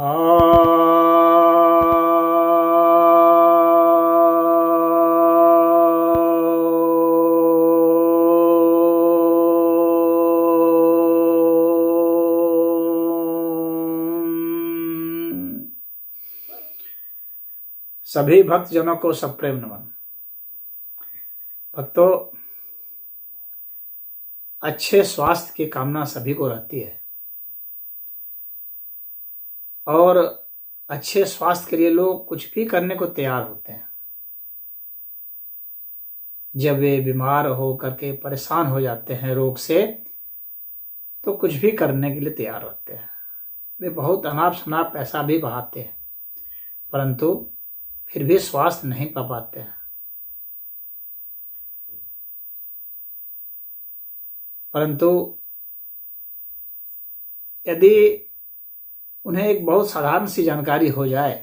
सभी भक्तजनों को सप्रेम नमन। भक्तों, अच्छे स्वास्थ्य की कामना सभी को रहती है और अच्छे स्वास्थ्य के लिए लोग कुछ भी करने को तैयार होते हैं। जब वे बीमार हो करके परेशान हो जाते हैं रोग से, तो कुछ भी करने के लिए तैयार होते हैं। वे बहुत अनाप शनाप पैसा भी बहाते हैं, परंतु फिर भी स्वास्थ्य नहीं पा पाते हैं। परंतु यदि उन्हें एक बहुत साधारण सी जानकारी हो जाए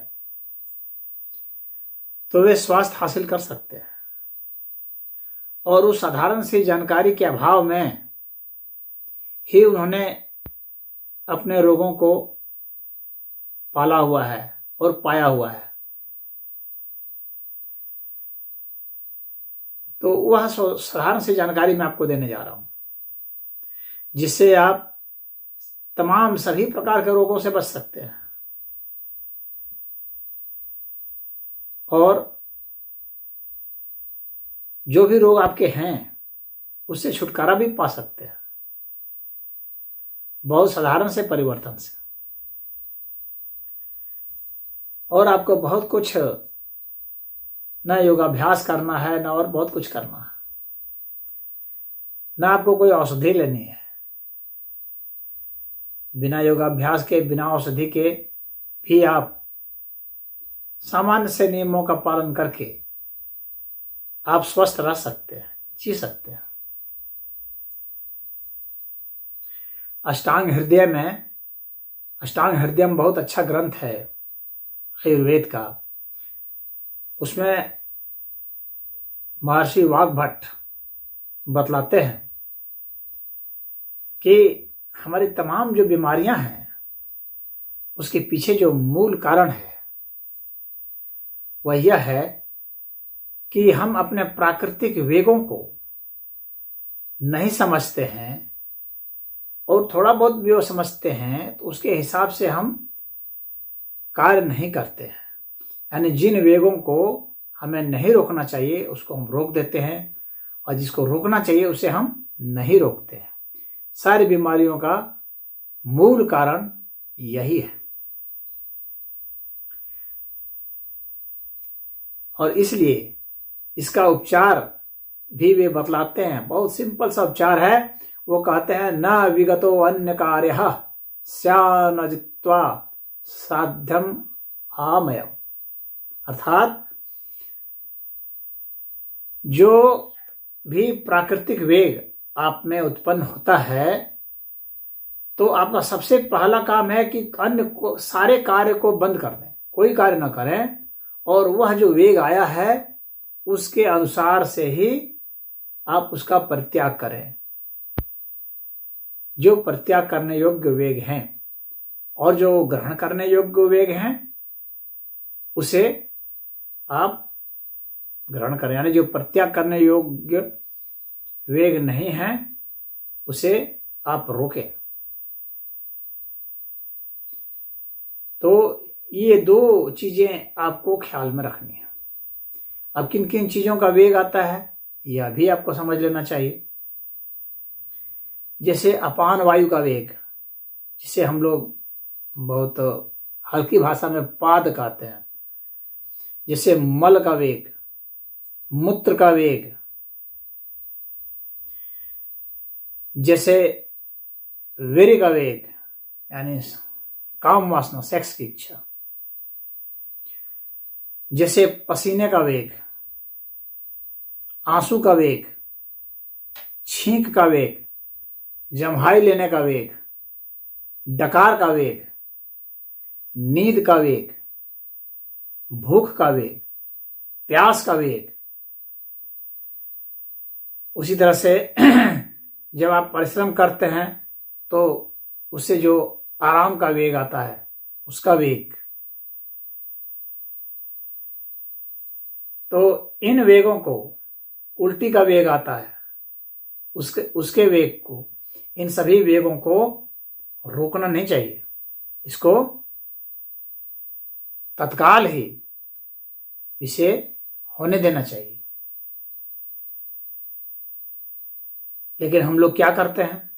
तो वे स्वास्थ्य हासिल कर सकते हैं। और उस साधारण सी जानकारी के अभाव में ही उन्होंने अपने रोगों को पाला हुआ है और पाया हुआ है। तो वह साधारण सी जानकारी मैं आपको देने जा रहा हूं, जिससे आप तमाम सभी प्रकार के रोगों से बच सकते हैं और जो भी रोग आपके हैं उससे छुटकारा भी पा सकते हैं, बहुत साधारण से परिवर्तन से। और आपको बहुत कुछ न योगाभ्यास करना है, न और बहुत कुछ करना है, न आपको कोई औषधि लेनी है। बिना योगाभ्यास के, बिना औषधि के भी आप सामान्य से नियमों का पालन करके आप स्वस्थ रह सकते हैं, जी सकते हैं। अष्टांग हृदयम बहुत अच्छा ग्रंथ है आयुर्वेद का। उसमें महर्षि वाग्भट बतलाते हैं कि हमारी तमाम जो बीमारियां हैं उसके पीछे जो मूल कारण है वह यह है कि हम अपने प्राकृतिक वेगों को नहीं समझते हैं, और थोड़ा बहुत भी वो समझते हैं तो उसके हिसाब से हम कार्य नहीं करते हैं। यानी जिन वेगों को हमें नहीं रोकना चाहिए उसको हम रोक देते हैं, और जिसको रोकना चाहिए उसे हम नहीं रोकते हैं। सारी बीमारियों का मूल कारण यही है। और इसलिए इसका उपचार भी वे बतलाते हैं, बहुत सिंपल सा उपचार है। वो कहते हैं, न विगतो अन्य कार्यः स्यानजित्वा साध्यम आमयम। अर्थात जो भी प्राकृतिक वेग आप में उत्पन्न होता है, तो आपका सबसे पहला काम है कि सारे कार्य को बंद कर दें, कोई कार्य न करें, और वह जो वेग आया है उसके अनुसार से ही आप उसका परित्याग करें। जो परित्याग करने योग्य वेग हैं और जो ग्रहण करने योग्य वेग हैं उसे आप ग्रहण करें। यानी जो परित्याग करने योग्य वेग नहीं है उसे आप रोकें। तो ये दो चीजें आपको ख्याल में रखनी है। अब किन किन चीजों का वेग आता है यह भी आपको समझ लेना चाहिए। जैसे अपान वायु का वेग, जिसे हम लोग बहुत हल्की भाषा में पाद कहते हैं। जैसे मल का वेग, मूत्र का वेग, जैसे वीर्य का वेग यानी काम वासना, सेक्स की इच्छा, जैसे पसीने का वेग, आंसू का वेग, छींक का वेग, जम्हाई लेने का वेग, डकार का वेग, नींद का वेग, भूख का वेग, प्यास का वेग। उसी तरह से जब आप परिश्रम करते हैं तो उससे जो आराम का वेग आता है उसका वेग। तो इन वेगों को, उल्टी का वेग आता है, उसके वेग को, इन सभी वेगों को रोकना नहीं चाहिए। इसको तत्काल ही इसे होने देना चाहिए। लेकिन हम लोग क्या करते हैं,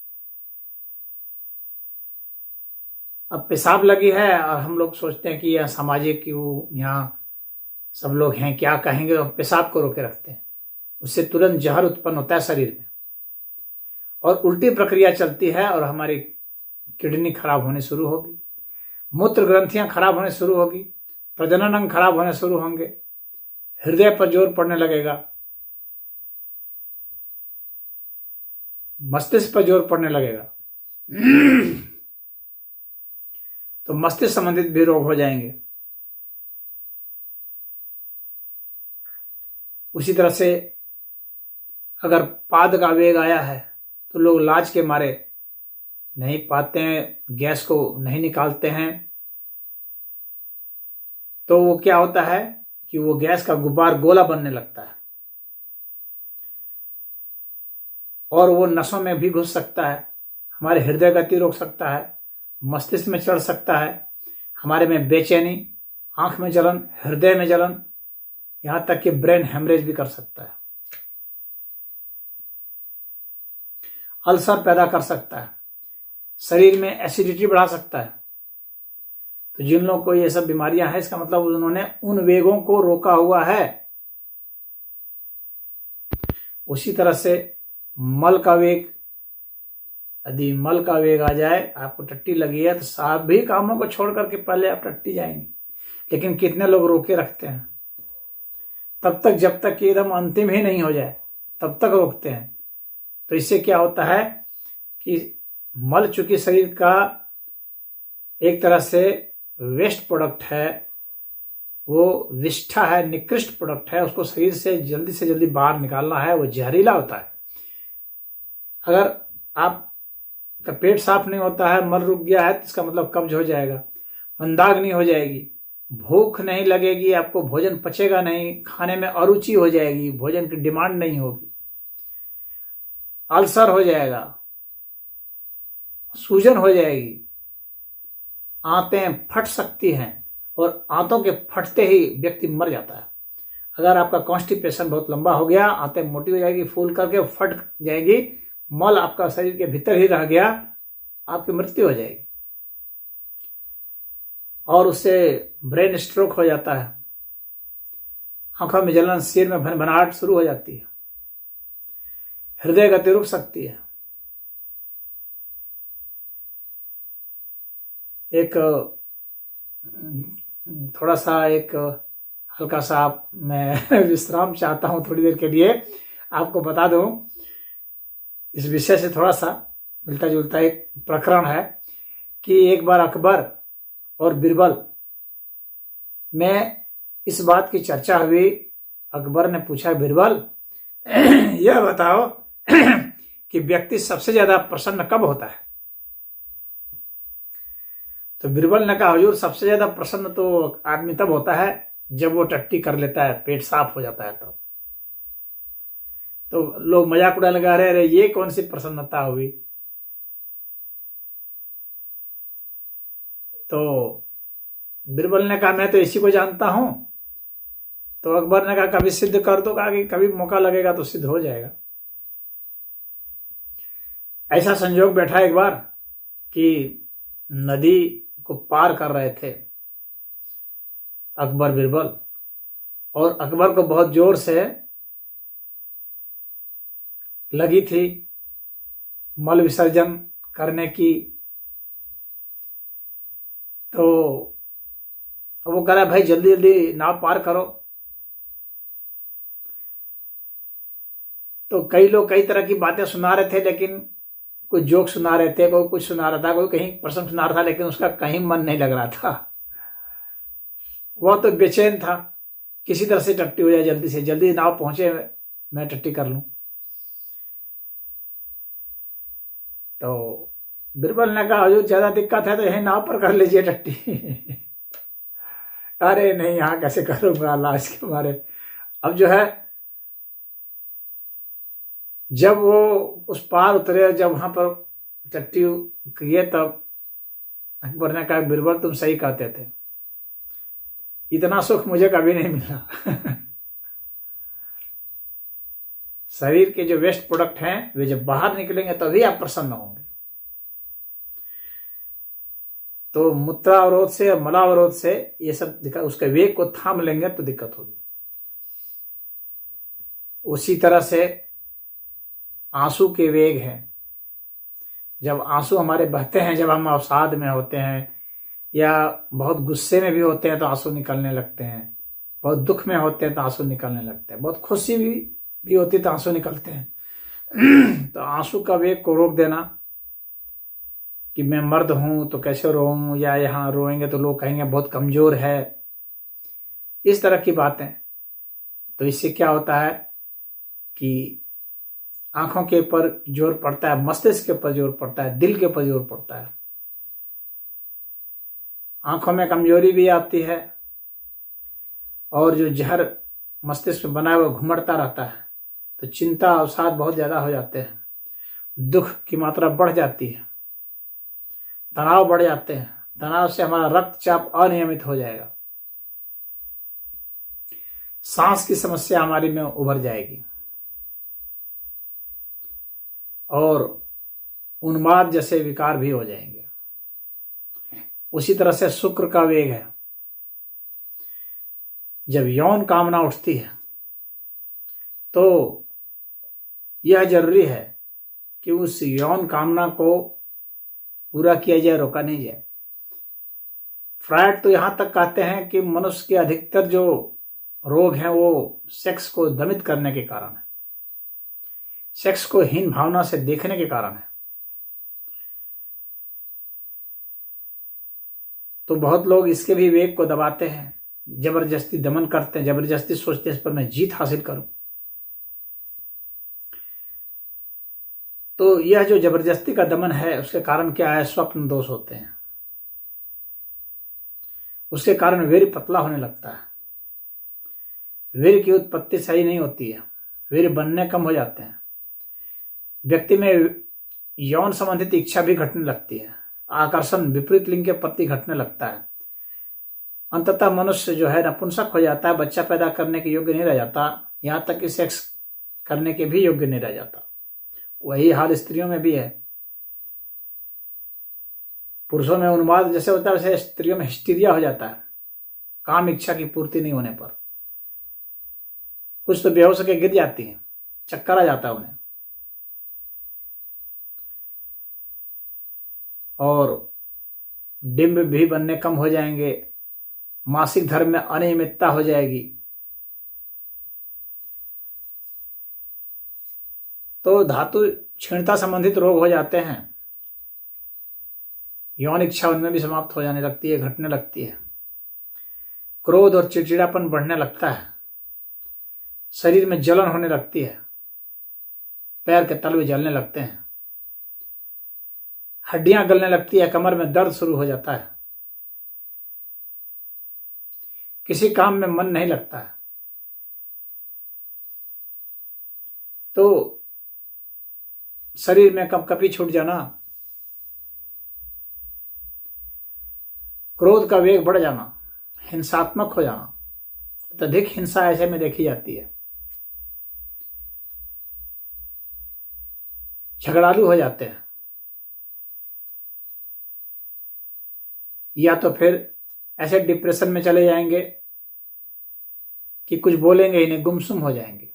अब पेशाब लगी है और हम लोग सोचते हैं कि यह सामाजिक, यहाँ सब लोग हैं, क्या कहेंगे, तो पेशाब को रोके रखते हैं। उससे तुरंत जहर उत्पन्न होता है शरीर में और उल्टी प्रक्रिया चलती है और हमारी किडनी खराब होने शुरू होगी, मूत्र ग्रंथियां खराब होने शुरू होगी, प्रजनन अंग खराब होने शुरू होंगे, हृदय पर जोर पड़ने लगेगा, मस्तिष्क पर जोर पड़ने लगेगा, तो मस्तिष्क संबंधित भी रोग हो जाएंगे। उसी तरह से अगर पाद का वेग आया है तो लोग लाज के मारे नहीं पाते हैं, गैस को नहीं निकालते हैं, तो वो क्या होता है कि वो गैस का गुब्बार गोला बनने लगता है और वो नसों में भी घुस सकता है, हमारे हृदय गति रोक सकता है, मस्तिष्क में चढ़ सकता है, हमारे में बेचैनी, आंख में जलन, हृदय में जलन, यहां तक कि ब्रेन हेमरेज भी कर सकता है, अल्सर पैदा कर सकता है, शरीर में एसिडिटी बढ़ा सकता है। तो जिन लोगों को ये सब बीमारियां हैं, इसका मतलब उन्होंने उन वेगों को रोका हुआ है। उसी तरह से मल का वेग, यदि मल का वेग आ जाए, आपको टट्टी लगी है, तो सभी कामों को छोड़ करके पहले आप टट्टी जाएंगे। लेकिन कितने लोग रोके रखते हैं, तब तक जब तक कि एकदम अंतिम ही नहीं हो जाए तब तक रोकते हैं। तो इससे क्या होता है कि मल चूंकि शरीर का एक तरह से वेस्ट प्रोडक्ट है, वो विष्ठा है, निकृष्ट प्रोडक्ट है, उसको शरीर से जल्दी बाहर निकालना है, वो जहरीला होता है। अगर आपका पेट साफ नहीं होता है, मल रुक गया है, तो इसका मतलब कब्ज हो जाएगा, मंदाग्नि हो जाएगी, भूख नहीं लगेगी, आपको भोजन पचेगा नहीं, खाने में अरुचि हो जाएगी, भोजन की डिमांड नहीं होगी, अल्सर हो जाएगा, सूजन हो जाएगी, आंतें फट सकती हैं और आंतों के फटते ही व्यक्ति मर जाता है। अगर आपका कॉन्स्टिपेशन बहुत लंबा हो गया, आंतें मोटी हो जाएगी, फूल करके फट जाएगी, मल आपका शरीर के भीतर ही रह गया, आपकी मृत्यु हो जाएगी और उससे ब्रेन स्ट्रोक हो जाता है, आंखों में जलन, सिर में भनभनाहट शुरू हो जाती है, हृदय गति रुक सकती है। एक थोड़ा सा एक हल्का सा मैं विश्राम चाहता हूं थोड़ी देर के लिए। आपको बता दूं, इस विषय से थोड़ा सा मिलता जुलता एक प्रकरण है कि एक बार अकबर और बीरबल में इस बात की चर्चा हुई। अकबर ने पूछा, बीरबल यह बताओ कि व्यक्ति सबसे ज्यादा प्रसन्न कब होता है? तो बीरबल ने कहा, हुजूर सबसे ज्यादा प्रसन्न तो आदमी तब होता है जब वो टट्टी कर लेता है, पेट साफ हो जाता है तब। तो लोग मजाक उड़ाने लगा रहे, अरे ये कौन सी प्रसन्नता हुई? तो बीरबल ने कहा, मैं तो इसी को जानता हूं। तो अकबर ने कहा, कभी सिद्ध कर दो। कहा कि कभी मौका लगेगा तो सिद्ध हो जाएगा। ऐसा संजोग बैठा एक बार कि नदी को पार कर रहे थे अकबर बीरबल, और अकबर को बहुत जोर से लगी थी मल विसर्जन करने की। तो वो कह रहा, भाई जल्दी जल्दी नाव पार करो। तो कई लोग कई तरह की बातें सुना रहे थे, लेकिन कोई जोक सुना रहे थे, कोई कुछ सुना रहा था, कोई कहीं प्रसंग सुना रहा था, लेकिन उसका कहीं मन नहीं लग रहा था। वह तो बेचैन था, किसी तरह से टट्टी हो जाए, जल्दी से जल्दी नाव पहुंचे, मैं टट्टी कर लूं। तो बीरबल ने कहा हजूर ज्यादा दिक्कत है तो यही नाव पर कर लीजिए टट्टी। अरे नहीं, यहाँ कैसे करूंगा लाश के मारे। अब जो है, जब वो उस पार उतरे, जब वहां पर टट्टी किए, तब अकबर ने कहा बीरबल तुम सही कहते थे, इतना सुख मुझे कभी नहीं मिला। शरीर के जो वेस्ट प्रोडक्ट हैं वे जब बाहर निकलेंगे तभी आप प्रसन्न होंगे। तो मूत्रावरोध से और मलावरोध से ये सब उसके वेग को थाम लेंगे तो दिक्कत होगी। उसी तरह से आंसू के वेग हैं। जब आंसू हमारे बहते हैं, जब हम अवसाद में होते हैं या बहुत गुस्से में भी होते हैं तो आंसू निकलने लगते हैं, बहुत दुख में होते हैं तो आंसू निकलने लगते हैं, बहुत खुशी भी होती है तो आंसू निकलते हैं। तो आंसू का वेग को रोक देना कि मैं मर्द हूं तो कैसे रोऊं, या यहाँ रोएंगे तो लोग कहेंगे बहुत कमजोर है, इस तरह की बातें। तो इससे क्या होता है कि आंखों के ऊपर जोर पड़ता है, मस्तिष्क के ऊपर जोर पड़ता है, दिल के ऊपर जोर पड़ता है। आंखों में कमजोरी भी आती है और जो जहर मस्तिष्क में बना हुआ घुमड़ता रहता है, तो चिंता अवसाद बहुत ज्यादा हो जाते हैं, दुख की मात्रा बढ़ जाती है, तनाव बढ़ जाते हैं। तनाव से हमारा रक्तचाप अनियमित हो जाएगा, सांस की समस्या हमारी में उभर जाएगी और उन्माद जैसे विकार भी हो जाएंगे। उसी तरह से शुक्र का वेग है। जब यौन कामना उठती है तो यह जरूरी है कि उस यौन कामना को पूरा किया जाए, रोका नहीं जाए। फ्रायड तो यहां तक कहते हैं कि मनुष्य के अधिकतर जो रोग हैं वो सेक्स को दमित करने के कारण है, सेक्स को हीन भावना से देखने के कारण है। तो बहुत लोग इसके भी वेग को दबाते हैं, जबरदस्ती दमन करते हैं, जबरदस्ती सोचते हैं इस पर मैं जीत हासिल करूं। तो यह जो जबरदस्ती का दमन है उसके कारण क्या है, स्वप्न दोष होते हैं, उसके कारण वीर्य पतला होने लगता है, वीर्य की उत्पत्ति सही नहीं होती है, वीर्य बनने कम हो जाते हैं, व्यक्ति में यौन संबंधित इच्छा भी घटने लगती है, आकर्षण विपरीत लिंग के प्रति घटने लगता है। अंततः मनुष्य जो है नपुंसक हो जाता है, बच्चा पैदा करने के योग्य नहीं रह जाता, यहां तक कि सेक्स करने के भी योग्य नहीं रह जाता। वही हाल स्त्रियों में भी है। पुरुषों में उन्माद जैसे होता है वैसे स्त्रियों में हिस्टीरिया हो जाता है, काम इच्छा की पूर्ति नहीं होने पर। कुछ तो बेहोश होकर गिर जाती हैं, चक्कर आ जाता है उन्हें, और डिंब भी बनने कम हो जाएंगे, मासिक धर्म में अनियमितता हो जाएगी। तो धातु क्षीणता संबंधित रोग हो जाते हैं, यौन इच्छा उनमें भी समाप्त हो जाने लगती है, घटने लगती है, क्रोध और चिड़चिड़ापन बढ़ने लगता है, शरीर में जलन होने लगती है, पैर के तलवे जलने लगते हैं, हड्डियां गलने लगती है, कमर में दर्द शुरू हो जाता है, किसी काम में मन नहीं लगता है। तो शरीर में कपकपी छूट जाना, क्रोध का वेग बढ़ जाना, हिंसात्मक हो जाना, अत्यधिक हिंसा ऐसे में देखी जाती है, झगड़ालू हो जाते हैं, या तो फिर ऐसे डिप्रेशन में चले जाएंगे कि कुछ बोलेंगे ही नहीं, गुमसुम हो जाएंगे,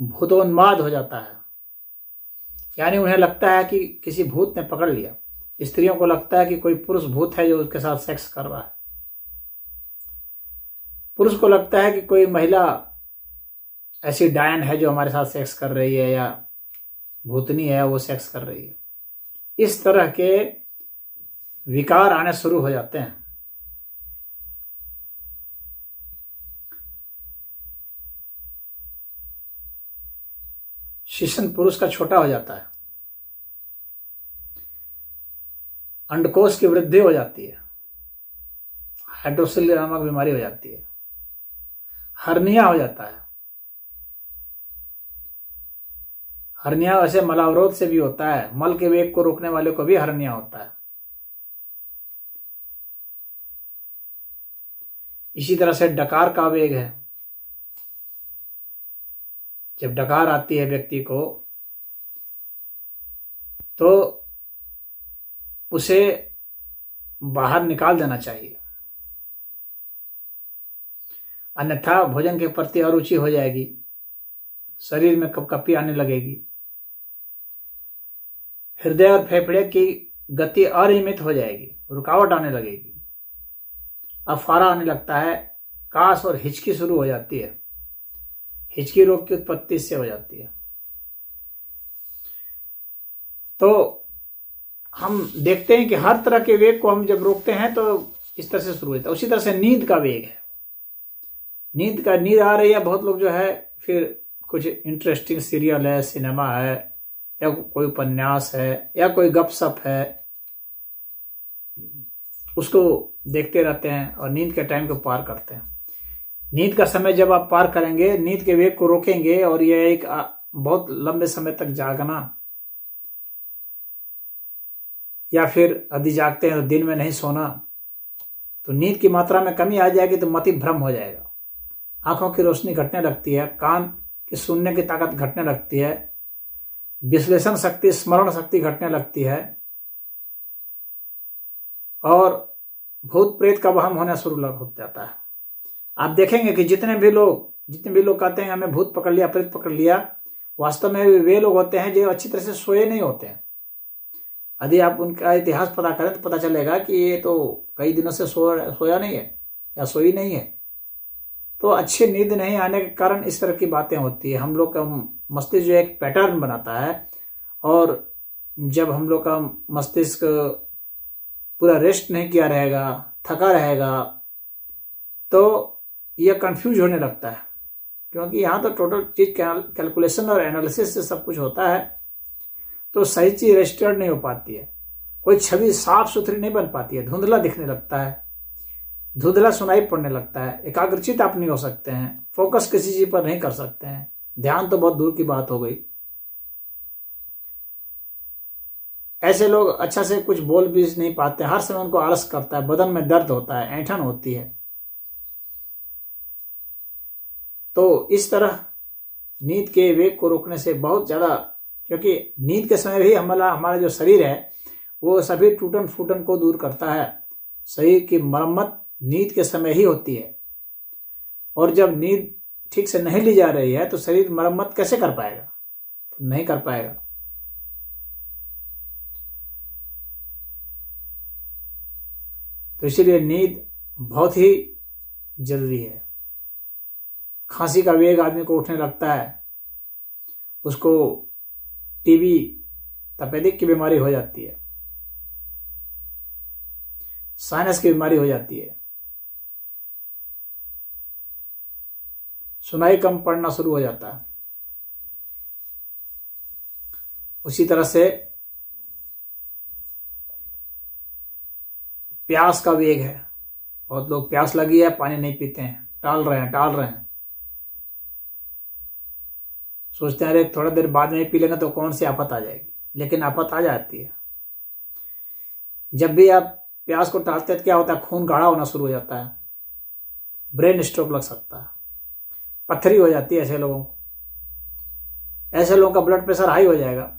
भूतोन्माद हो जाता है, यानी उन्हें लगता है कि किसी भूत ने पकड़ लिया। स्त्रियों को लगता है कि कोई पुरुष भूत है जो उसके साथ सेक्स कर रहा है, पुरुष को लगता है कि कोई महिला ऐसी डायन है जो हमारे साथ सेक्स कर रही है, या भूतनी है वो सेक्स कर रही है। इस तरह के विकार आने शुरू हो जाते हैं। शिशन पुरुष का छोटा हो जाता है, अंडकोश की वृद्धि हो जाती है, हाइड्रोसिल नामक बीमारी हो जाती है, हर्निया हो जाता है। हर्निया वैसे मलावरोध से भी होता है, मल के वेग को रोकने वाले को भी हर्निया होता है। इसी तरह से डकार का वेग है, जब डकार आती है व्यक्ति को तो उसे बाहर निकाल देना चाहिए, अन्यथा भोजन के प्रति अरुचि हो जाएगी, शरीर में कपकपी आने लगेगी, हृदय और फेफड़े की गति अनियमित हो जाएगी, रुकावट आने लगेगी, अफारा आने लगता है, कास और हिचकी शुरू हो जाती है। हिचकी रोग की उत्पत्ति इससे हो जाती है। तो हम देखते हैं कि हर तरह के वेग को हम जब रोकते हैं तो इस तरह से शुरू हो जाता है। उसी तरह से नींद का वेग है, नींद आ रही है, बहुत लोग जो है फिर कुछ इंटरेस्टिंग सीरियल है, सिनेमा है, या कोई उपन्यास है, या कोई गपशप है, उसको देखते रहते हैं और नींद के टाइम को पार करते हैं। नींद का समय जब आप पार करेंगे, नींद के वेग को रोकेंगे, और यह एक बहुत लंबे समय तक जागना, या फिर यदि जागते हैं तो दिन में नहीं सोना, तो नींद की मात्रा में कमी आ जाएगी, तो मति भ्रम हो जाएगा, आंखों की रोशनी घटने लगती है, कान की सुनने की ताकत घटने लगती है, विश्लेषण शक्ति, स्मरण शक्ति घटने लगती है, और भूत प्रेत का वहम होना शुरू हो जाता है। आप देखेंगे कि जितने भी लोग कहते हैं हमें भूत पकड़ लिया, प्रेत पकड़ लिया, वास्तव में वे लोग होते हैं जो अच्छी तरह से सोए नहीं होते हैं। यदि आप उनका इतिहास पता करें तो पता चलेगा कि ये तो कई दिनों से सोया नहीं है या सोई नहीं है। तो अच्छी नींद नहीं आने के कारण इस तरह की बातें होती है। हम लोग का मस्तिष्क जो एक पैटर्न बनाता है, और जब हम लोग का मस्तिष्क पूरा रेस्ट नहीं किया रहेगा, थका रहेगा, तो यह कंफ्यूज होने लगता है, क्योंकि यहाँ तो टोटल चीज कैलकुलेशन और एनालिसिस से सब कुछ होता है। तो सही चीज रजिस्टर्ड नहीं हो पाती है, कोई छवि साफ सुथरी नहीं बन पाती है, धुंधला दिखने लगता है, धुंधला सुनाई पड़ने लगता है, एकाग्रचित आप नहीं हो सकते हैं, फोकस किसी चीज पर नहीं कर सकते हैं, ध्यान तो बहुत दूर की बात हो गई। ऐसे लोग अच्छा से कुछ बोल भी नहीं पाते, हर समय उनको आलस करता है, बदन में दर्द होता है, ऐंठन होती है। तो इस तरह नींद के वेग को रोकने से बहुत ज़्यादा, क्योंकि नींद के समय भी हमारा जो शरीर है वो सभी टूटन फूटन को दूर करता है। शरीर की मरम्मत नींद के समय ही होती है, और जब नींद ठीक से नहीं ली जा रही है तो शरीर मरम्मत कैसे कर पाएगा? तो नहीं कर पाएगा। तो इसीलिए नींद बहुत ही जरूरी है। खांसी का वेग आदमी को उठने लगता है, उसको टीबी, तपेदिक की बीमारी हो जाती है, साइनस की बीमारी हो जाती है, सुनाई कम पड़ना शुरू हो जाता है। उसी तरह से प्यास का वेग है, बहुत लोग प्यास लगी है, पानी नहीं पीते हैं, टाल रहे हैं, सोचते हैं अरे थोड़ा देर बाद में पी लेंगे तो कौन सी आफत आ जाएगी, लेकिन आफत आ जाती है। जब भी आप प्यास को टालते हैं तो क्या होता है, खून गाढ़ा होना शुरू हो जाता है, ब्रेन स्ट्रोक लग सकता है, पत्थरी हो जाती है ऐसे लोगों का ब्लड प्रेशर हाई हो जाएगा,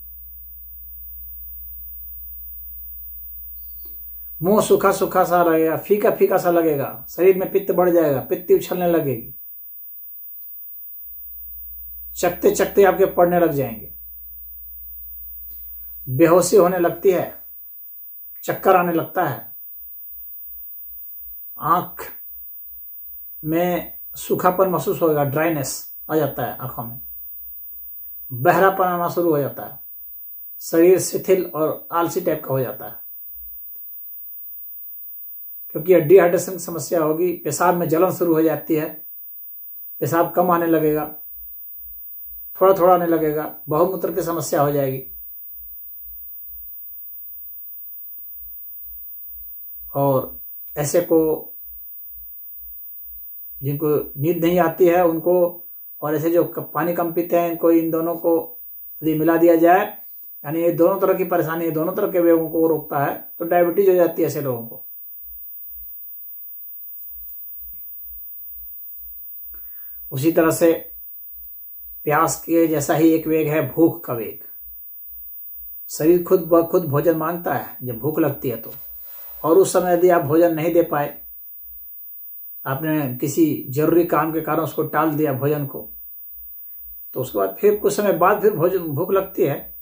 मुंह सूखा सूखा सा लगेगा, फीका फीका सा लगेगा, शरीर में पित्त बढ़ जाएगा, पित्त उछलने लगेगी, चकते चकते आपके पड़ने लग जाएंगे, बेहोशी होने लगती है, चक्कर आने लगता है, आंख में सूखापन महसूस होगा, ड्राइनेस आ जाता है आंखों में, बहरापन आना शुरू हो जाता है, शरीर शिथिल और आलसी टाइप का हो जाता है, क्योंकि डिहाइड्रेशन की समस्या होगी, पेशाब में जलन शुरू हो जाती है, पेशाब कम आने लगेगा, थोड़ा थोड़ा आने लगेगा, बहुमूत्र की समस्या हो जाएगी। और ऐसे को जिनको नींद नहीं आती है उनको, और ऐसे जो पानी कम पीते हैं इनको, इन दोनों को यदि मिला दिया जाए, यानी ये दोनों तरह की परेशानी, दोनों तरह के वेगों को रोकता है, तो डायबिटीज हो जाती है ऐसे लोगों को। उसी तरह से प्यास के जैसा ही एक वेग है भूख का वेग। शरीर खुद भोजन मांगता है जब भूख लगती है तो, और उस समय यदि आप भोजन नहीं दे पाए, आपने किसी जरूरी काम के कारण उसको टाल दिया भोजन को, तो उसके बाद फिर कुछ समय बाद फिर भूख लगती है,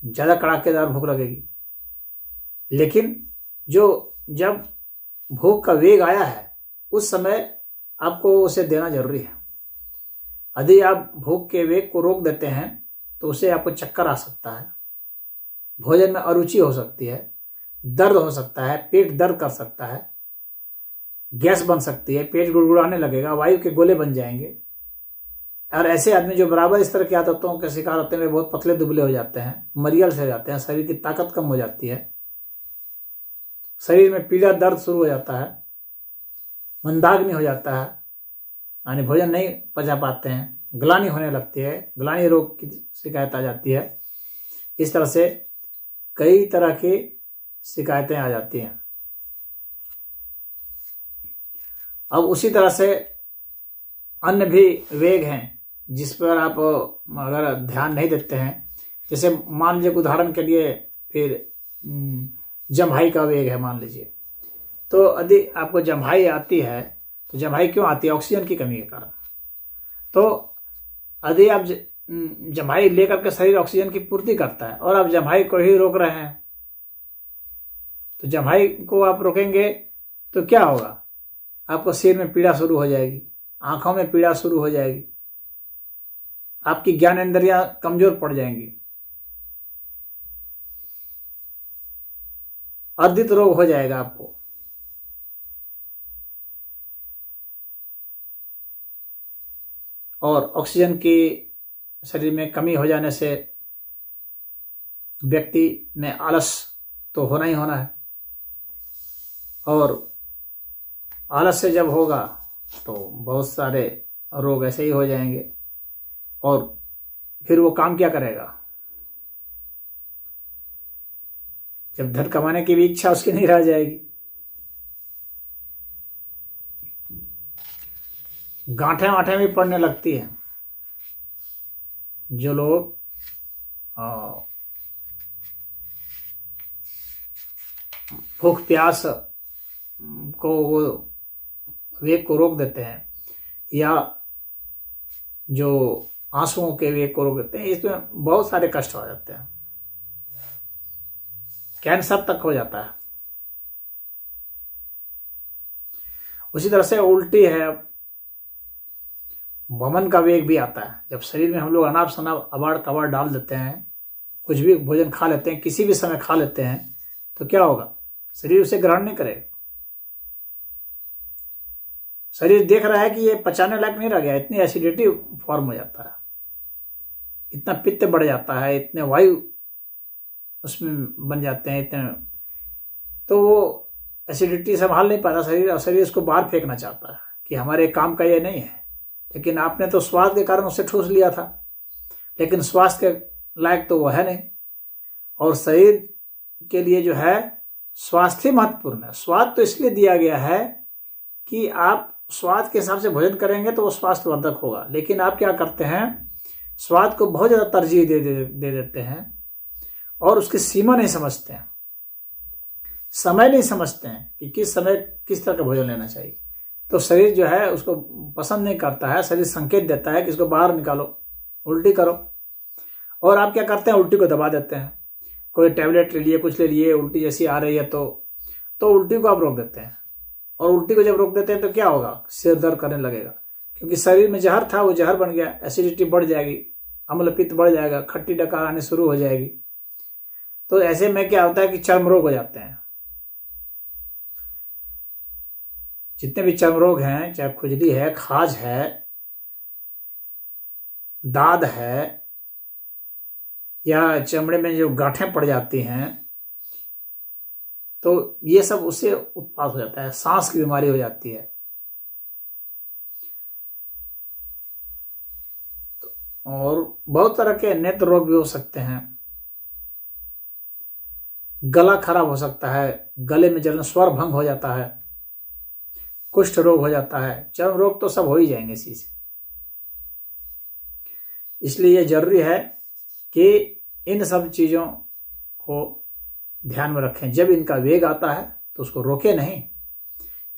ज़्यादा कड़ाकेदार भूख लगेगी। लेकिन जब भूख का वेग आया है उस समय आपको उसे देना जरूरी है। यदि आप भूख के वेग को रोक देते हैं तो उससे आपको चक्कर आ सकता है, भोजन में अरुचि हो सकती है, दर्द हो सकता है, पेट दर्द कर सकता है, गैस बन सकती है, पेट गुड़गुड़ाने लगेगा, वायु के गोले बन जाएंगे। और ऐसे आदमी जो बराबर इस तरह की आदतों के शिकार होते हैं वे बहुत पतले दुबले हो जाते हैं, मरियल से हो जाते हैं, शरीर की ताकत कम हो जाती है, शरीर में पीड़ा दर्द शुरू हो जाता है, मंदाग्नि हो जाता है, यानी भोजन नहीं पचा पाते हैं, ग्लानि होने लगती है, ग्लानि रोग की शिकायत आ जाती है। इस तरह से कई तरह की शिकायतें आ जाती हैं। अब उसी तरह से अन्य भी वेग हैं जिस पर आप अगर ध्यान नहीं देते हैं, जैसे मान लीजिए उदाहरण के लिए फिर जम्हाई का वेग है मान लीजिए, तो यदि आपको जम्हाई आती है तो जम्हाई क्यों आती है? ऑक्सीजन की कमी के कारण। तो यदि आप जम्हाई लेकर के शरीर ऑक्सीजन की पूर्ति करता है और आप जम्हाई को ही रोक रहे हैं, तो जम्हाई को आप रोकेंगे तो क्या होगा? आपको सिर में पीड़ा शुरू हो जाएगी, आंखों में पीड़ा शुरू हो जाएगी, आपकी ज्ञानेंद्रियां कमजोर पड़ जाएंगी, अर्दित रोग हो जाएगा आपको। और ऑक्सीजन की शरीर में कमी हो जाने से व्यक्ति में आलस तो होना ही होना है, और आलस से जब होगा तो बहुत सारे रोग ऐसे ही हो जाएंगे, और फिर वो काम क्या करेगा? जब धन कमाने की भी इच्छा उसकी नहीं रह जाएगी, गांठें वाठें भी पड़ने लगती हैं। जो लोग भूख प्यास को वो वेग को रोक देते हैं, या जो आंसुओं के वेग को रोक देते हैं, इसमें बहुत सारे कष्ट हो जाते हैं, कैंसर तक हो जाता है। उसी तरह से उल्टी है, वमन का वेग भी आता है। जब शरीर में हम लोग अनाप शनाप अबाड़ कबाड़ डाल देते हैं, कुछ भी भोजन खा लेते हैं, किसी भी समय खा लेते हैं, तो क्या होगा? शरीर उसे ग्रहण नहीं करेगा। शरीर देख रहा है कि ये पचाने लायक नहीं रह गया, इतनी एसिडिटी फॉर्म हो जाता है, इतना पित्त बढ़ जाता है, इतने वायु उसमें बन जाते हैं, इतने, तो वो एसिडिटी संभाल नहीं पाता शरीर, और शरीर उसको बाहर फेंकना चाहता है कि हमारे काम का ये नहीं है। लेकिन आपने तो स्वास्थ्य के कारण उसे ठूस लिया था, लेकिन स्वास्थ्य के लायक तो वो है नहीं। और शरीर के लिए जो है स्वास्थ्य महत्वपूर्ण है। स्वास्थ्य तो इसलिए दिया गया है कि आप स्वाद के हिसाब से भोजन करेंगे तो वो स्वास्थ्यवर्धक होगा, लेकिन आप क्या करते हैं? स्वाद को बहुत ज़्यादा तरजीह दे देते हैं और उसकी सीमा नहीं समझते हैं, समय नहीं समझते हैं कि किस समय किस तरह का भोजन लेना चाहिए। तो शरीर जो है उसको पसंद नहीं करता है, शरीर संकेत देता है कि इसको बाहर निकालो, उल्टी करो, और आप क्या करते हैं? उल्टी को दबा देते हैं। कोई टैबलेट ले लिए, कुछ ले लिए, उल्टी जैसी आ रही है तो उल्टी को आप रोक देते हैं, और उल्टी को जब रोक देते हैं तो क्या होगा? सिर दर्द करने लगेगा, क्योंकि शरीर में जहर था वो जहर बन गया, एसिडिटी बढ़ जाएगी, अम्ल पित्त बढ़ जाएगा, खट्टी डकार आने शुरू हो जाएगी। तो ऐसे में क्या होता है कि चर्म रोग हो जाते हैं। जितने भी चर्म रोग हैं, चाहे खुजली है, खाज है, दाद है, या चमड़े में जो गांठें पड़ जाती हैं, तो ये सब उससे उत्पाद हो जाता है, सांस की बीमारी हो जाती है। और बहुत तरह के नेत्र रोग भी हो सकते हैं, गला खराब हो सकता है, गले में जलन, स्वर भंग हो जाता है, कुष्ठ रोग हो जाता है, चर्म रोग तो सब हो ही जाएंगे इसी से। इसलिए यह जरूरी है कि इन सब चीज़ों को ध्यान में रखें। जब इनका वेग आता है तो उसको रोके नहीं,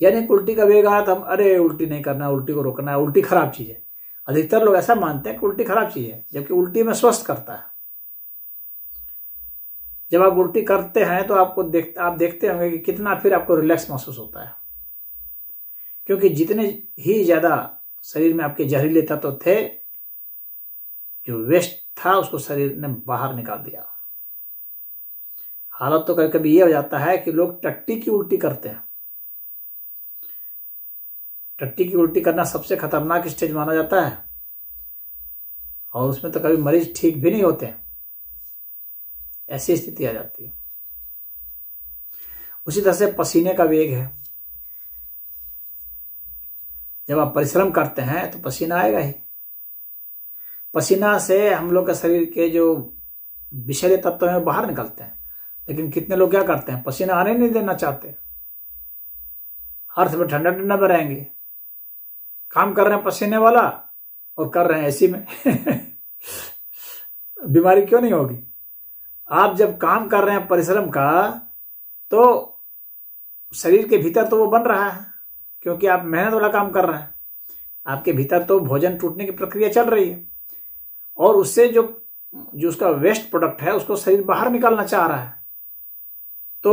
यानी उल्टी का वेग आया तो हम अरे उल्टी नहीं करना, उल्टी को रोकना है, उल्टी खराब चीज़ है। अधिकतर लोग ऐसा मानते हैं कि उल्टी खराब चीज़ है, जबकि उल्टी में स्वस्थ करता है। जब आप उल्टी करते हैं तो आप देखते होंगे कि कितना फिर आपको रिलैक्स महसूस होता है, क्योंकि जितने ही ज़्यादा शरीर में आपके जहरीले तत्व थे, जो वेस्ट था उसको शरीर ने बाहर निकाल दिया। हालत तो कभी कभी ये हो जाता है कि लोग टट्टी की उल्टी करते हैं। टट्टी की उल्टी करना सबसे खतरनाक स्टेज माना जाता है, और उसमें तो कभी मरीज ठीक भी नहीं होते हैं, ऐसी स्थिति आ जाती है। उसी तरह से पसीने का वेग है। जब आप परिश्रम करते हैं तो पसीना आएगा ही। पसीना से हम लोग के शरीर के जो विषैले तत्व हैं बाहर निकलते हैं, लेकिन कितने लोग क्या करते हैं, पसीना आने नहीं देना चाहते, हर समय ठंडा ठंडा में रहेंगे। काम कर रहे हैं पसीने वाला और कर रहे हैं एसी में बीमारी क्यों नहीं होगी? आप जब काम कर रहे हैं परिश्रम का, तो शरीर के भीतर तो वो बन रहा है, क्योंकि आप मेहनत वाला काम कर रहे हैं। आपके भीतर तो भोजन टूटने की प्रक्रिया चल रही है, और उससे जो उसका वेस्ट प्रोडक्ट है उसको शरीर बाहर निकालना चाह रहा है। तो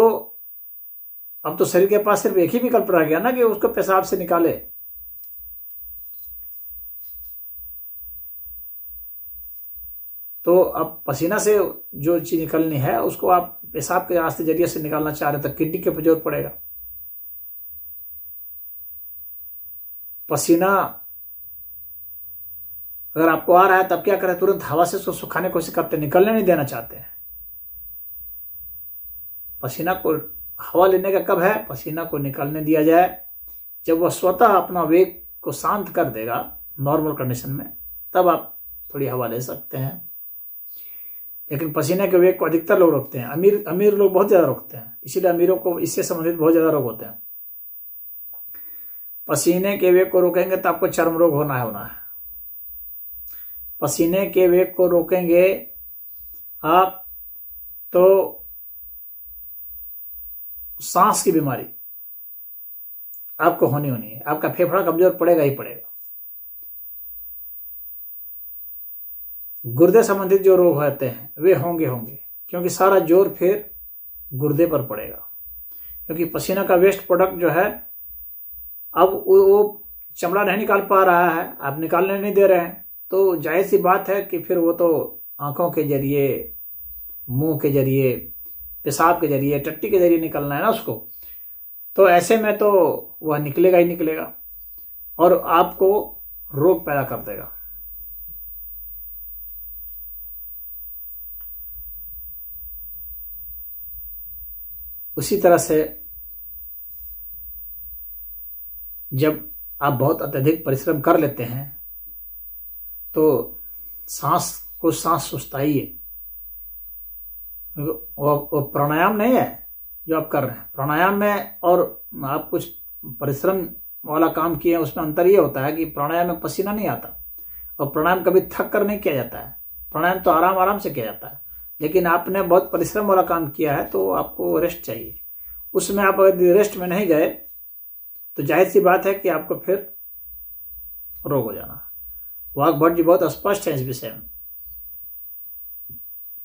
अब तो शरीर के पास सिर्फ एक ही विकल्प रह गया ना कि उसको पेशाब से निकाले। तो अब पसीना से जो चीज निकलनी है उसको आप पेशाब के रास्ते जरिए से निकालना चाह रहे, तो किडनी के ऊपर जोर पड़ेगा। पसीना अगर आपको आ रहा है तब क्या करें, तुरंत हवा से उसको सुखाने की कोशिश करते, निकलने नहीं देना चाहते हैं। पसीना को हवा लेने का कब है, पसीना को निकलने दिया जाए जब वह स्वतः अपना वेग को शांत कर देगा नॉर्मल कंडीशन में, तब आप थोड़ी हवा ले सकते हैं। लेकिन पसीने के वेग को अधिकतर लोग रोकते हैं, अमीर लोग बहुत ज़्यादा रोकते हैं, इसीलिए अमीरों को इससे संबंधित बहुत ज़्यादा रोग होते हैं। पसीने के वेग को रोकेंगे तो आपको चर्म रोग होना है। पसीने के वेग को रोकेंगे आप तो सांस की बीमारी आपको होनी है, आपका फेफड़ा कमजोर पड़ेगा ही पड़ेगा। गुर्दे संबंधित जो रोग होते हैं वे होंगे, क्योंकि सारा जोर फिर गुर्दे पर पड़ेगा, क्योंकि पसीना का वेस्ट प्रोडक्ट जो है अब वो चमड़ा नहीं निकाल पा रहा है, आप निकालने नहीं दे रहे हैं, तो जाहिर सी बात है कि फिर वो तो आंखों के जरिए, मुंह के जरिए, पेशाब के जरिए, टट्टी के जरिए निकलना है ना उसको। तो ऐसे में तो वह निकलेगा ही निकलेगा और आपको रोग पैदा कर देगा। उसी तरह से जब आप बहुत अत्यधिक परिश्रम कर लेते हैं तो सांस सुस्ताइए। वो प्राणायाम नहीं है जो आप कर रहे हैं। प्राणायाम में और आप कुछ परिश्रम वाला काम किए हैं उसमें अंतर ये होता है कि प्राणायाम में पसीना नहीं आता, और प्राणायाम कभी थक कर नहीं किया जाता है। प्राणायाम तो आराम आराम से किया जाता है, लेकिन आपने बहुत परिश्रम वाला काम किया है तो आपको रेस्ट चाहिए। उसमें आप अगर रेस्ट में नहीं गए तो जाहिर सी बात है कि आपको फिर रोग हो जाना। वाघभट्ट जी बहुत स्पष्ट है इस विषय में,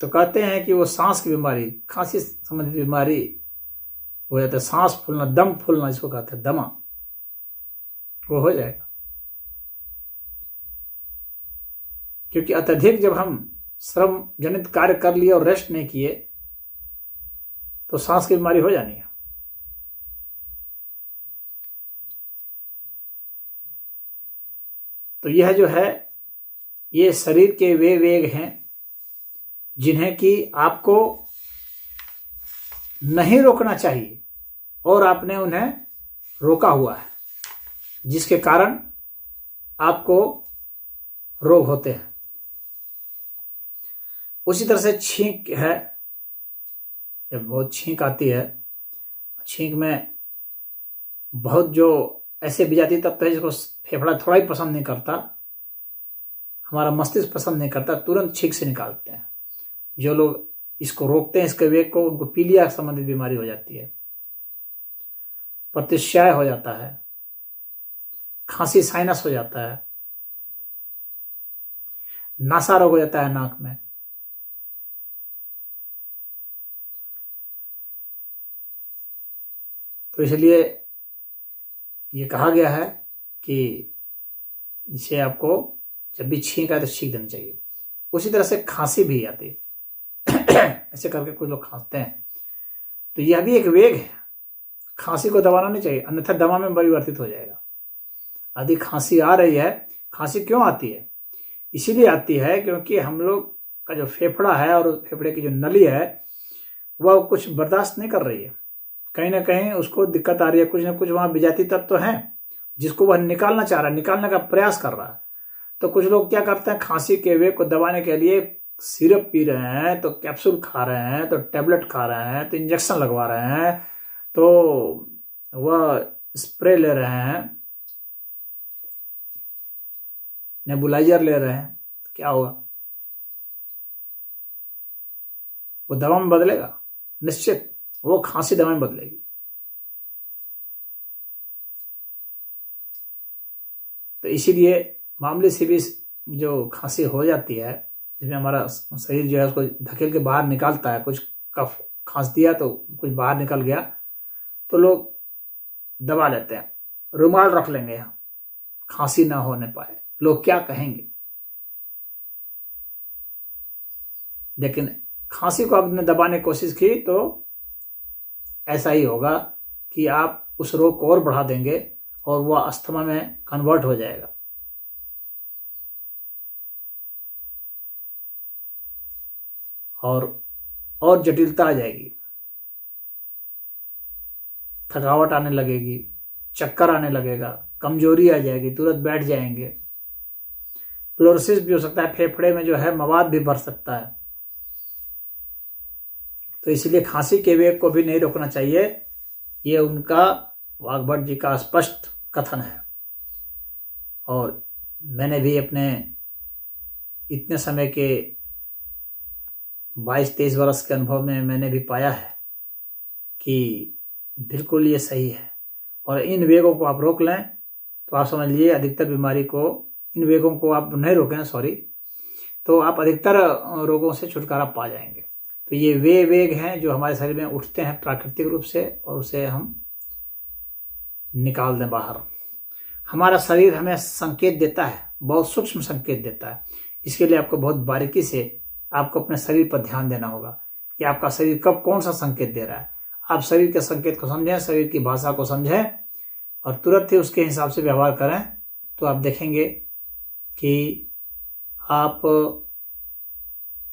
तो कहते हैं कि वो सांस की बीमारी, खांसी संबंधित बीमारी हो जाता है, सांस फूलना, दम फूलना जिसको कहते हैं दमा, वो हो जाएगा। क्योंकि अत्यधिक जब हम श्रम जनित कार्य कर लिए और रेस्ट नहीं किए तो सांस की बीमारी हो जानी है। तो यह जो है ये शरीर के वे वेग हैं जिन्हें कि आपको नहीं रोकना चाहिए और आपने उन्हें रोका हुआ है, जिसके कारण आपको रोग होते हैं। उसी तरह से छींक है, जब बहुत छींक आती है, छींक में बहुत जो ऐसे विजातीय तत्व है जिसको फेफड़ा थोड़ा ही पसंद नहीं करता, हमारा मस्तिष्क पसंद नहीं करता, तुरंत छींक से निकालते हैं। जो लोग इसको रोकते हैं, इसके वेग को, उनको पीलिया संबंधित बीमारी हो जाती है, प्रतिश्याय हो जाता है, खांसी साइनस हो जाता है, नासा रोग हो जाता है नाक में। तो इसलिए ये कहा गया है कि इसे आपको जब भी छींक आए तो छींक देना चाहिए। उसी तरह से खांसी भी आती है ऐसे करके कुछ लोग खांसते हैं, तो यह भी एक वेग है। खांसी को दबाना नहीं चाहिए, अन्यथा दमा में परिवर्तित हो जाएगा। यदि खांसी आ रही है, खांसी क्यों आती है? इसीलिए आती है क्योंकि हम लोग का जो फेफड़ा है और फेफड़े की जो नली है वह कुछ बर्दाश्त नहीं कर रही है, कहीं ना कहीं उसको दिक्कत आ रही है, कुछ ना कुछ वहाँ विजातीय तत्व तो हैं जिसको वह निकालना चाह रहा है, निकालने का प्रयास कर रहा है। तो कुछ लोग क्या करते हैं, खांसी के वेग को दबाने के लिए सिरप पी रहे हैं, तो कैप्सूल खा रहे हैं, तो टेबलेट खा रहे हैं, तो इंजेक्शन लगवा रहे हैं, तो वह स्प्रे ले रहे हैं, नेबुलाइजर ले रहे हैं। क्या होगा? वो दवा में बदलेगा? निश्चित वो खांसी दवा में बदलेगी। तो इसीलिए मामूली सी भी जो खांसी हो जाती है, जिसमें हमारा शरीर जो है उसको धकेल के बाहर निकालता है, कुछ कफ खांस दिया तो कुछ बाहर निकल गया, तो लोग दबा लेते हैं, रुमाल रख लेंगे यहाँ, खांसी ना होने पाए, लोग क्या कहेंगे। लेकिन खांसी को आपने दबाने की कोशिश की तो ऐसा ही होगा कि आप उस रोग को और बढ़ा देंगे और वह अस्थमा में कन्वर्ट हो जाएगा। और जटिलता आ जाएगी, थकावट आने लगेगी, चक्कर आने लगेगा, कमजोरी आ जाएगी, तुरंत बैठ जाएंगे, प्लोरोसिस भी हो सकता है, फेफड़े में जो है मवाद भी बढ़ सकता है। तो इसलिए खांसी के वेग को भी नहीं रोकना चाहिए, ये उनका वाग्भट जी का स्पष्ट कथन है। और मैंने भी अपने इतने समय के 22-23 वर्ष के अनुभव में मैंने भी पाया है कि बिल्कुल ये सही है। और इन वेगों को आप रोक लें तो आप समझ लीजिए अधिकतर बीमारी को, इन वेगों को आप नहीं रोकें तो आप अधिकतर रोगों से छुटकारा पा जाएंगे। तो ये वे वेग हैं जो हमारे शरीर में उठते हैं प्राकृतिक रूप से, और उसे हम निकाल दें बाहर। हमारा शरीर हमें संकेत देता है, बहुत सूक्ष्म संकेत देता है। इसके लिए आपको बहुत बारीकी से आपको अपने शरीर पर ध्यान देना होगा कि आपका शरीर कब कौन सा संकेत दे रहा है। आप शरीर के संकेत को समझें, शरीर की भाषा को समझें और तुरंत ही उसके हिसाब से व्यवहार करें, तो आप देखेंगे कि आप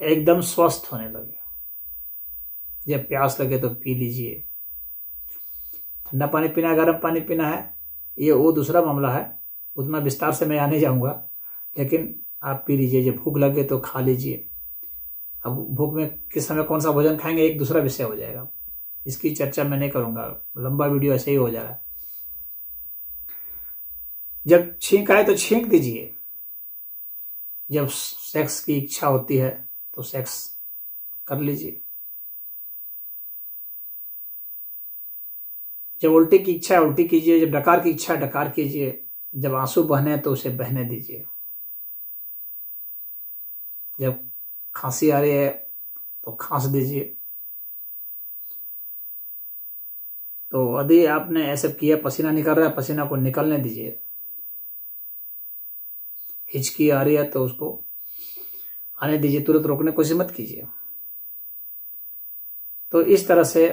एकदम स्वस्थ होने लगे। जब प्यास लगे तो पी लीजिए, ठंडा पानी पीना है, गर्म पानी पीना है, ये वो दूसरा मामला है, उतना विस्तार से मैं यहाँ नहीं जाऊँगा, लेकिन आप पी लीजिए। जब भूख लगे तो खा लीजिए। अब भूख में किस समय कौन सा भोजन खाएंगे एक दूसरा विषय हो जाएगा, इसकी चर्चा मैं नहीं करूँगा, लंबा वीडियो ऐसे ही हो जा रहा है। जब छींक आए तो छींक दीजिए। जब सेक्स की इच्छा होती है तो सेक्स कर लीजिए। जब उल्टी की इच्छा है उल्टी कीजिए, जब डकार की इच्छा है डकार कीजिए, जब आंसू बहने तो उसे बहने दीजिए। जब खांसी आ रही है तो खांस दीजिए। तो यदि आपने ऐसे किया, पसीना निकल रहा है, पसीना को निकलने दीजिए। हिचकी आ रही है तो उसको आने दीजिए, तुरंत रोकने की कोशिश मत कीजिए। तो इस तरह से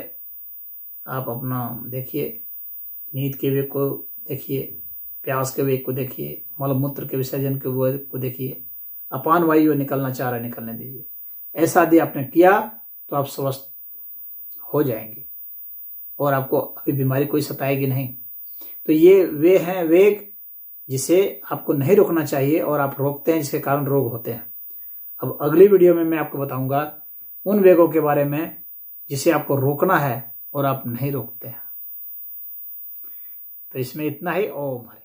आप अपना देखिए, नींद के वेग को देखिए, प्यास के वेग को देखिए, मलमूत्र के विसर्जन के वेग को देखिए, अपान वायु निकलना चाह रहा है निकलने दीजिए। ऐसा यदि आपने किया तो आप स्वस्थ हो जाएंगे और आपको अभी बीमारी कोई सताएगी नहीं। तो ये वे हैं वेग जिसे आपको नहीं रोकना चाहिए और आप रोकते हैं, जिसके कारण रोग होते हैं। अब अगली वीडियो में मैं आपको बताऊंगा उन वेगों के बारे में जिसे आपको रोकना है और आप नहीं रोकते हैं। तो इसमें इतना ही। ओम हरि।